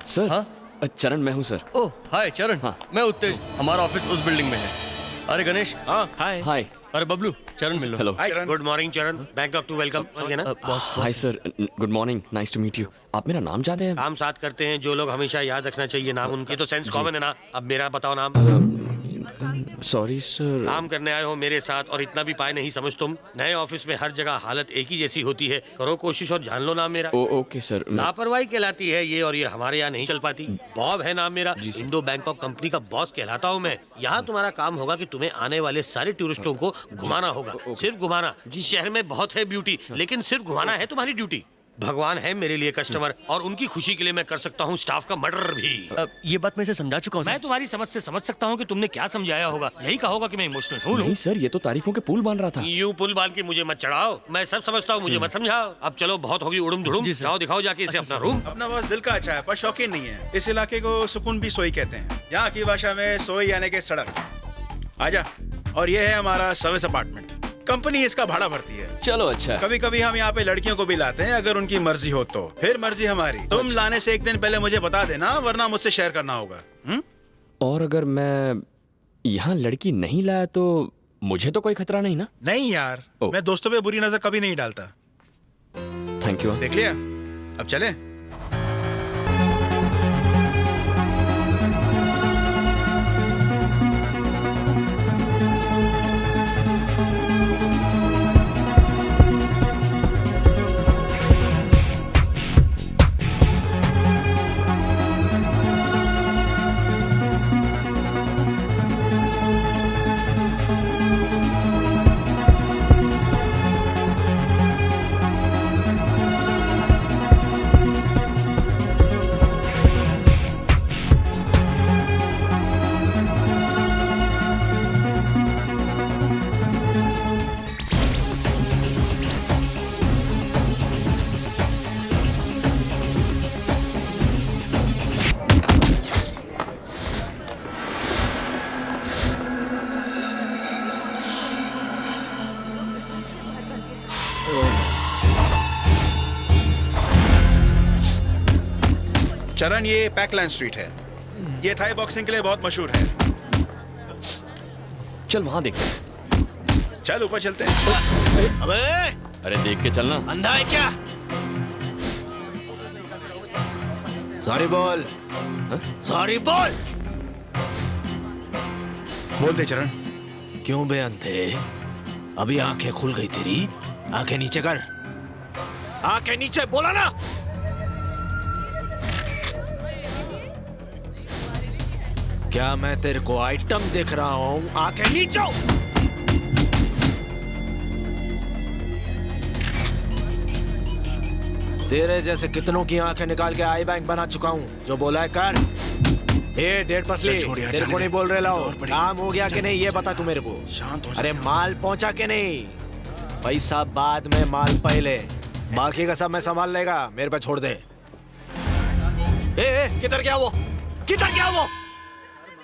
Sir हाँ? चरण मैं हूँ सर। ओह हाय चरण। हाँ। मैं उत्तेज, हमारा ऑफिस उस बिल्डिंग में है। अरे गणेश। हाँ हाय हाय। अरे बबलू, चरण मिल लो। Hello. Good morning Charan, Bangkok to welcome. समझ गए ना? Boss hi sir, good morning, nice to meet you. आप मेरा नाम जानते हैं? काम साथ करते हैं जो लोग, हमेशा याद रखना चाहिए नाम उनके। तो सेंस कॉमन है ना। अब मेरा बताओ नाम। Sorry sir. काम करने आए हो मेरे साथ और इतना भी पाए नहीं समझ तुम। नए ऑफिस में हर जगह हालत एक ही जैसी होती है। करो कोशिश और जान लो नाम मेरा। Okay sir. लापरवाही कहलाती है ये, और ये हमारे यहाँ नहीं चल पाती। बॉब है नाम मेरा, इंडो बैंकॉक कंपनी का बॉस कहलाता हूँ मैं। यहाँ तुम्हारा काम होगा कि तुम्हें आने वाले सारे टूरिस्टों को घुमाना होगा। सिर्फ घुमाना। शहर में बहुत है ब्यूटी, लेकिन सिर्फ घुमाना है तुम्हारी ड्यूटी। भगवान है मेरे लिए कस्टमर, और उनकी खुशी के लिए मैं कर सकता हूँ स्टाफ का मर्डर भी। ये बात मैं इसे समझा चुका हूँ। मैं तुम्हारी समझ से समझ सकता हूँ कि तुमने क्या समझाया होगा। यही कहोगा कि मैं इमोशनल फूल नहीं हूँ। सर, ये तो तारीफों के पुल बांध रहा था। यूं पुल बांध के मुझे मत चढ़ाओ, मैं सब समझता हूँ, मुझे मत समझाओ। अब चलो बहुत होगी उड़ुम धुड़ुम, जी सर। जाओ दिखाओ जाके इसे अपना रूम। अपना बॉस दिल का अच्छा है पर शौकीन नहीं है। इस इलाके को सुकून भी सोई कहते हैं। यहाँ की भाषा में सोई यानी कि सड़क। आजा। और ये है हमारा सर्विस अपार्टमेंट। कंपनी इसका भाड़ा भरती है। चलो अच्छा। कभी कभी हम यहाँ पे लड़कियों को भी लाते हैं, अगर उनकी मर्जी हो तो। फिर मर्जी हमारी। तुम लाने से एक दिन पहले मुझे बता देना, वरना मुझसे शेयर करना होगा। और अगर मैं यहाँ लड़की नहीं लाया तो मुझे तो कोई खतरा नहीं ना? नहीं यार, ओ। मैं दोस्तों पे बुरी नजर कभी नहीं डालता। Thank you. देख लिया, अब चले। चरण, ये पैकलैंड स्ट्रीट है। ये थाई बॉक्सिंग के लिए बहुत मशहूर है। चल वहाँ देखते हैं। चल ऊपर चलते हैं। अबे अरे देख के चलना। अंधा है क्या? सॉरी बोल। सॉरी बोल। बोल दे चरण। क्यों बे अंधे? अभी आंखें खुल गई तेरी। आंखें नीचे कर, आंखें नीचे, बोला ना। क्या मैं तेरे को आइटम देख रहा हूं? आंखें नीचे। तेरे जैसे कितनों की आंखें निकाल के आई बैंक बना चुका हूं। जो बोला है कर। ए डेढ़ पसली, छोड़ यार, तेरे जाने को नहीं दे। बोल रहे लाओ। और बड़ी- काम हो गया कि नहीं ये बता तू मेरे को। शांत हो जा। अरे माल पहुंचा के नहीं? पैसा बाद में, माल पहले। बाकी का सब मैं संभाल लेगा, मेरे पे छोड़ दे। ए, किधर गया वो? किधर गया वो?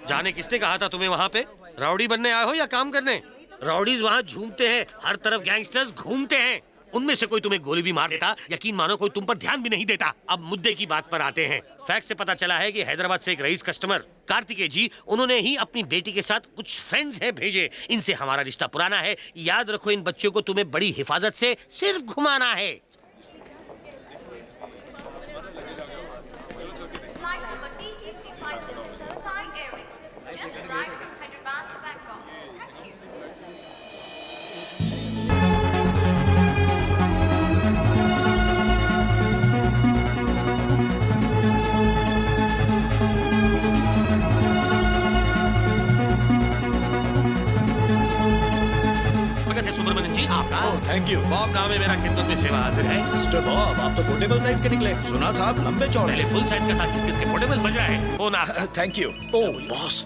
जाने किसने कहा था तुम्हें वहां पे? राउडी बनने आए हो या काम करने? राउडीज वहां झूमते हैं, हर तरफ गैंगस्टर्स घूमते हैं। उनमें से कोई तुम्हें गोली भी मार देता, यकीन मानो कोई तुम पर ध्यान भी नहीं देता। अब मुद्दे की बात पर आते हैं। फैक्ट से पता चला है कि हैदराबाद से एक रईस कस्टमर कार्तिकेय जी, उन्होंने ही अपनी बेटी के साथ कुछ फ्रेंड्स हैं भेजे। इनसे हमारा रिश्ता पुराना है। याद रखो, इन बच्चों को तुम्हें बड़ी हिफाजत से सिर्फ घुमाना है। Flight number DG352 to Thai Airways. Just arrived from Hyderabad to Bangkok. Thank you. स्वागत है सुब्रमण्यम जी आपका। Thank you. बॉब नाम है मेरा, खिदमत में सेवा हाजिर है। मिस्टर बॉब, आप तो पोर्टेबल साइज के निकले। सुना था आप लंबे चौड़े। पहले फुल साइज का था, किस किस के पोर्टेबल बज रहा है। फोन आ thank you. Oh boss.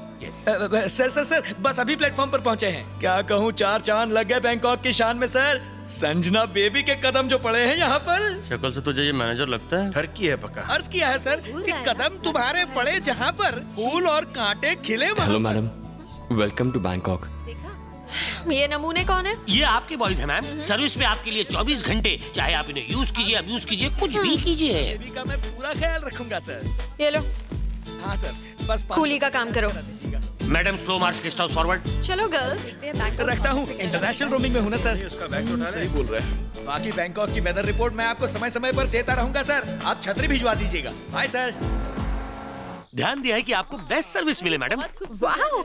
Sir sir sir, बस अभी प्लेटफॉर्म पर पहुंचे हैं। क्या कहूँ, चार चांद लग गए बैंकॉक की शान में सर। संजना बेबी के कदम जो पड़े हैं यहाँ पर। शक्ल से तुझे ये मैनेजर लगता है? ठरकी है पक्का। अर्ज किया है सर कि कदम तुम्हारे पड़े जहाँ पर फूल और कांटे खिले वहाँ। Hello madam, welcome to Bangkok. ये नमूने कौन है? ये आपके बॉयज हैं मैम, सर्विस पे आपके लिए 24 घंटे, चाहे आप इन्हें यूज कीजिए, अब्यूज कीजिए, कुछ भी कीजिए। बेबी का मैं पूरा ख्याल रखूंगा सर। ये लो, हाँ सर, बस कूली का काम करो। मैडम स्लो मार्च गेस्ट हाउस फॉरवर्ड। चलो गर्ल्स, रखता हूँ, इंटरनेशनल रोमिंग में हूँ ना सर। उसका बैग तो उठा सही बोल रहे हैं। बाकी बैंकॉक की वेदर रिपोर्ट मैं आपको समय समय पर देता रहूंगा सर। आप छतरी भिजवा दीजिएगा। Bye sir. ध्यान दिया है कि आपको बेस्ट सर्विस मिले मैडम। वाओ,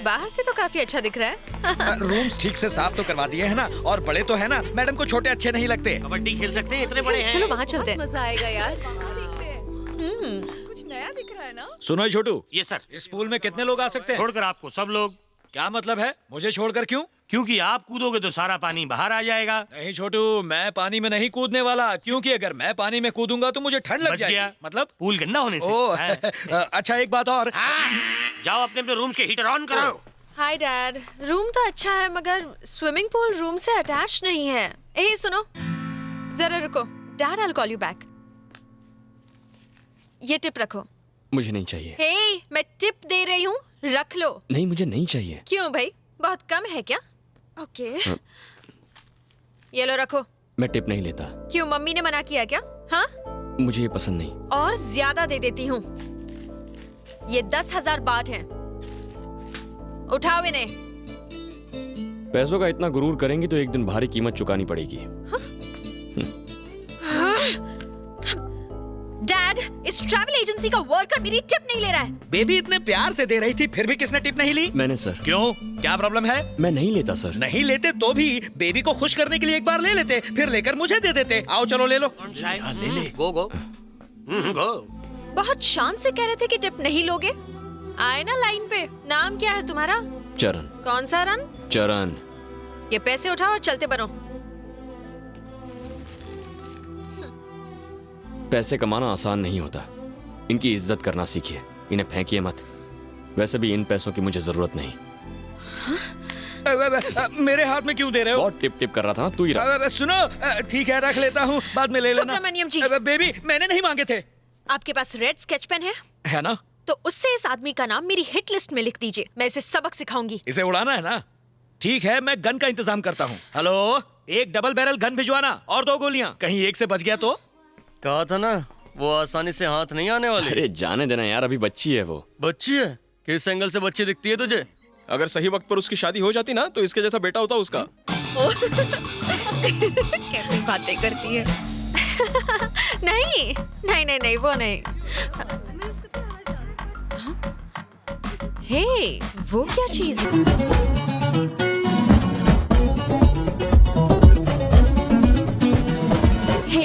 बाहर से तो काफी अच्छा दिख रहा है। रूम्स ठीक से साफ तो करवा दिए है ना, और बड़े तो है ना, मैडम को छोटे अच्छे नहीं लगते। कबड्डी खेल सकते हैं, इतने बड़े हैं। चलो वहाँ चलते हैं। मजा आएगा यार। कुछ नया दिख रहा है ना? सुनो छोटू, ये सर, इस पूल में कितने लोग आ सकते हैं? छोड़कर आपको सब लोग। क्या मतलब है? मुझे छोड़कर क्यों? क्योंकि आप कूदोगे तो सारा पानी बाहर आ जाएगा। नहीं छोटू, मैं पानी में नहीं कूदने वाला, क्योंकि अगर मैं पानी में कूदूंगा तो मुझे ठंड लग बच जाएगी। गया। मतलब पूल गंदा होने से। ओ हाँ। अच्छा एक बात और। जाओ अपने अपने रूम्स के हीटर ऑन करो। हाय डैड, रूम तो अच्छा है मगर स्विमिंग पूल रूम से अटैच नहीं है। ए सुनो, जरा रुको। Dad, I will call you back. ये टिप रखो। मुझे नहीं चाहिए। हे, मैं टिप दे रही हूँ, रख लो। नहीं, मुझे नहीं चाहिए। क्यों भाई, बहुत कम है क्या? ओके, ये लो रखो। मैं टिप नहीं लेता। क्यों, मम्मी ने मना किया क्या? हाँ, मुझे ये पसंद नहीं। और ज्यादा दे देती हूँ। ये 10,000 बात हैं। उठाओ इन्हें। पैसों का इतना गुरूर करेंगी तो एक दिन भारी कीमत चुकानी पड़ेगी। डैड, इस ट्रैवल एजेंसी का वर्कर मेरी टिप नहीं ले रहा है। बेबी इतने प्यार से दे रही थी, फिर भी किसने टिप नहीं ली? मैंने सर। क्यों, क्या प्रॉब्लम है? मैं नहीं लेता सर। नहीं लेते तो भी बेबी को खुश करने के लिए एक बार ले लेते, फिर लेकर मुझे दे देते। आओ चलो ले लो। ले ले। गो गो गो। बहुत शान से कह रहे थे कि टिप नहीं लोगे। आए ना लाइन पे। नाम क्या है तुम्हारा? चरण। कौन सा रन? चरण। ये पैसे उठाओ और चलते बनो। पैसे कमाना आसान नहीं होता। इनकी इज्जत करना सीखिए, इन्हें फेंकिए मत। वैसे भी इन पैसों की मुझे जरूरत नहीं। मेरे हाथ में क्यों दे रहे हो? बहुत टिप टिप कर रहा था ना, तू ही रख। सुनो, ठीक है रख लेता हूँ, बाद में ले लेना। सुब्रमण्यम जी। बेबी मैंने नहीं मांगे थे। आपके पास रेड स्केच पेन है ना? तो उससे इस आदमी का नाम मेरी हिट लिस्ट में लिख दीजिए। मैं इसे सबक सिखाऊंगी। इसे उड़ाना है ना? ठीक है, मैं गन का इंतजाम करता हूँ। हेलो, एक डबल बैरल गन भिजवाना और 2 गोलियां। कहीं एक से बच गया तो? कहा था ना, वो आसानी से हाथ नहीं आने वाली। अरे जाने देना यार, अभी बच्ची है वो। बच्ची है? किस एंगल से बच्ची दिखती है तुझे? अगर सही वक्त पर उसकी शादी हो जाती ना तो इसके जैसा बेटा होता उसका। कैसी बातें करती है। नहीं नहीं नहीं नहीं, वो नहीं। हे, वो क्या चीज है? हे,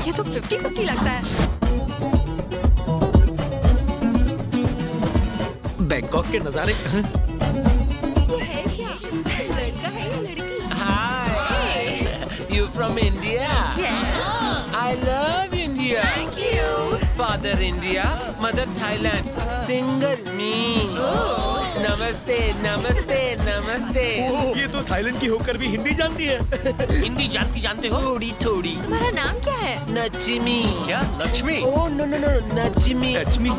ये तो 50-50 लगता है। बैंकॉक के नजारे। लड़का है या लड़की? You from India? Yes. I love India. Thank you. Father India, Mother Thailand. Single me. नमस्ते नमस्ते नमस्ते। ये तो थाईलैंड की होकर भी हिंदी जानती है। हिंदी जानते हो? थोड़ी थोड़ी। तुम्हारा नाम क्या है? नचमी। क्या Lakshmi? Oh no no no नचमी। नचमी?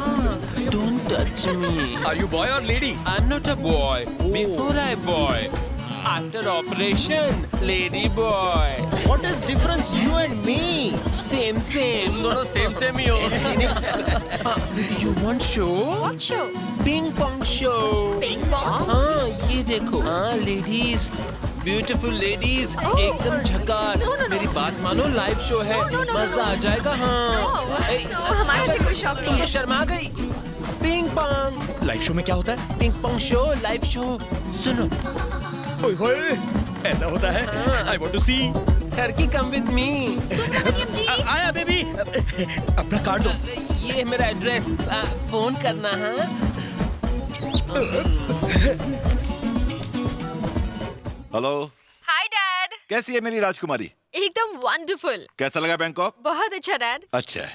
Don't touch me. Are you boy or lady? I'm not a boy. Before I boy. After operation, lady boy. What is difference you and me? Same same. तुम दोनों same same ही हो। You want show? What show? Ping pong show. Ping pong? हाँ ये देखो, हाँ ladies, beautiful ladies, एकदम झकास। No, no, no. मेरी बात मानो, लाइव शो है, No, no, no, मजा आ no. जाएगा। हाँ No, हमारे से कोई शौक नहीं तुम तो है। शर्मा गई। Ping pong. लाइव शो में क्या होता है? Ping pong show, live show. सुनो, ओए होए, ऐसा होता है? I want to see. Turkey come with me. Subramaniam ji. आया बेबी, अपना कार्ड दो। ये है मेरा एड्रेस, फोन करना। हाँ हेलो, हाय डैड। कैसी है मेरी राजकुमारी? एकदम वंडरफुल। कैसा लगा बैंकॉक? बहुत अच्छा डैड। अच्छा है,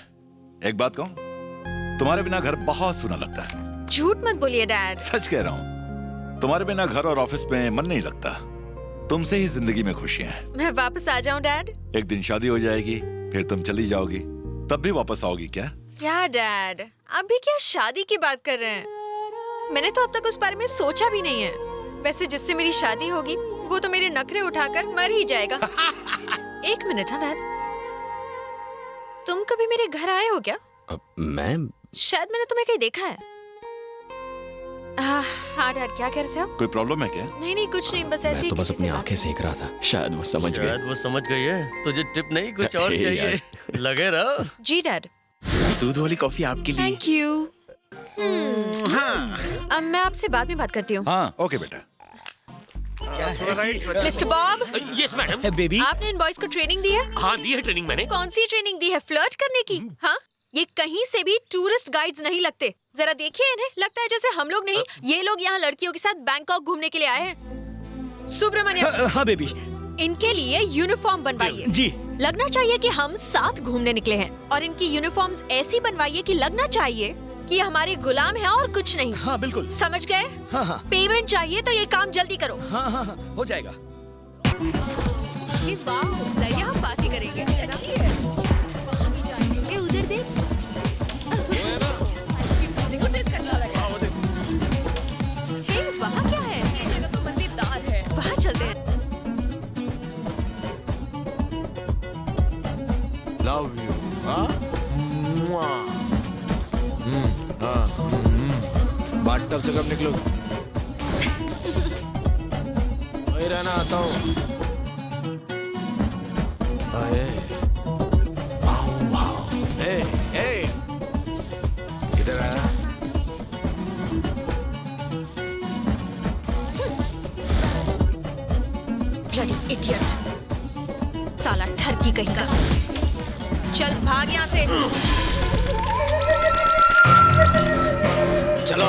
एक बात कहूँ, तुम्हारे बिना घर बहुत सूना लगता है। झूठ मत बोलिए डैड। सच कह रहा हूँ, तुम्हारे बिना घर और ऑफिस में मन नहीं लगता। तुमसे ही जिंदगी में खुशियां हैं। मैं वापस आ जाऊं डैड? एक दिन शादी हो जाएगी, फिर तुम चली जाओगी, तब भी वापस आओगी क्या? क्या डैड, अभी क्या शादी की बात कर रहे हैं? मैंने तो अब तक उस बारे में सोचा भी नहीं है। वैसे जिससे मेरी शादी होगी वो तो मेरे नखरे उठाकर मर ही जाएगा। एक मिनट हाँ डैड, तुम कभी मेरे घर आए हो क्या? मैं शायद मैंने तुम्हें कहीं देखा है। हाँ डैड, क्या कर रहे थे आप? कोई प्रॉब्लम है क्या? नहीं नहीं कुछ नहीं, बस ऐसे मैं ही तो बस किसी अपनी से आंखें सेक रहा था, शायद वो समझ गए। शायद वो समझ गई है, तुझे टिप नहीं कुछ और हे चाहिए। यार। लगे रहो। जी डैड। दूध वाली कॉफी आपके लिए। Thank you. अब मैं आपसे बाद में बात करती हूँ। हाँ ओके बेटा। Mister Bob, yes madam. Baby, आपने इन बॉयज को ट्रेनिंग दी है? हाँ दी है ट्रेनिंग मैंने। कौन सी ट्रेनिंग दी है? फ्लर्ट करने की? हाँ, ये कहीं से भी टूरिस्ट गाइड्स नहीं लगते। जरा देखिए इन्हें, लगता है जैसे हम लोग नहीं, ये लोग यहाँ लड़कियों के साथ बैंकॉक घूमने के लिए आए हैं। सुब्रमण्यम, हाँ बेबी इनके लिए यूनिफॉर्म बनवाइए। जी। लगना चाहिए कि हम साथ घूमने निकले हैं, और इनकी यूनिफॉर्म्स ऐसी बनवाइए कि लगना चाहिए कि ये हमारे गुलाम हैं और कुछ नहीं। हाँ बिल्कुल। समझ गए? हाँ हाँ पेमेंट चाहिए तो ये काम जल्दी करो। हाँ हाँ हाँ, हो जाएगा। यहाँ पार्टी करेंगे। अच्छी है। ये उधर देख। हे, वहाँ क्या है? ये जगह तो मजेदार है। वहाँ चलते हैं। Love you. बाथ टब से कब निकलो? वही रहना, आता हूँ। किधर आया? ब्लडी इडियट, साला ठरकी कहीं का। चल भाग यहाँ से। चलो